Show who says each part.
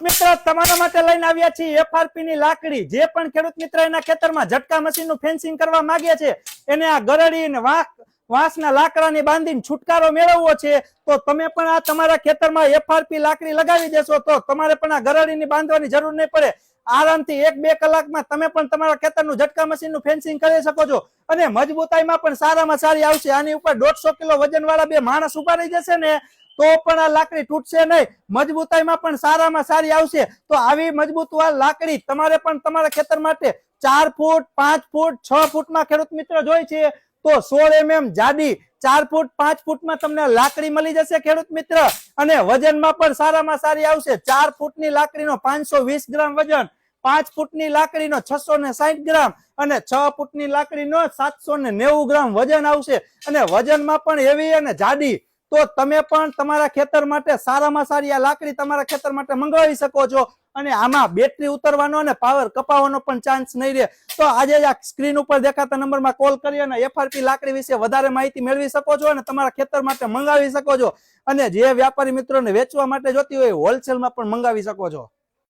Speaker 1: મિત્ર તમારા માટે લઈને આવ્યા છીએ એફઆરપી ની લાકડી। જે પણ ખેડૂત મિત્ર એના ખેતરમાં ઝટકા મશીન નું ફેન્સિંગ કરવા માંગે છે, એને આ ગરડી ને વાંસના લાકડાની બાંધીને છુટકારો મેળવવો છે, તો તમે પણ આ તમારા ખેતરમાં એફઆરપી લાકડી લગાવી દેશો તો તમારે પણ આ ગરડીની બાંધવાની જરૂર નહીં પડે। આરામથી 1-2 કલાકમાં તમે પણ તમારા ખેતરનું ઝટકા મશીન નું ફેન્સિંગ કરી શકો છો અને મજબૂતાઈમાં પણ સારામાં સારી આવશે। આની ઉપર 150 કિલો વજન વાળા 2 માણસ ઉભા રહી જશે ને તો પણ આ લાકડી તૂટશે નહીં, મજબૂતાઈમાં પણ સારામાં સારી આવશે। તો આવી મજબૂત લાકડી તમારે પણ તમારા ખેતર માટે 4 ફૂટ 5 ફૂટ 6 ફૂટમાં ખેડૂત મિત્ર જોઈ છે તો 16 mm જાડી 4 ફૂટ 5 ફૂટમાં તમને લાકડી મળી જશે ખેડૂત મિત્ર, અને વજનમાં પણ સારામાં સારી આવશે। 4 ફૂટની લાકડીનો 520 ગ્રામ વજન, 5 ફૂટની લાકડીનો 660 ગ્રામ અને 6 ફૂટની લાકડીનો 790 ગ્રામ વજન આવશે, અને વજનમાં પણ હેવી અને જાડી। તો તમે પણ તમારા ખેતર માટે સારામાં સારી આ લાકડી તમારા ખેતર માટે મંગાવી શકો છો, અને આમાં બેટરી ઉતરવાનો અને પાવર કપાવવાનો પણ ચાન્સ નહીં રહે। તો આજે આ સ્ક્રીન ઉપર દેખાતા નંબરમાં કોલ કરી અને એફઆરપી લાકડી વિશે વધારે માહિતી મેળવી શકો છો અને તમારા ખેતર માટે મંગાવી શકો છો, અને જે વ્યાપારી મિત્રોને વેચવા માટે જોતી હોય હોલસેલમાં પણ મંગાવી શકો છો।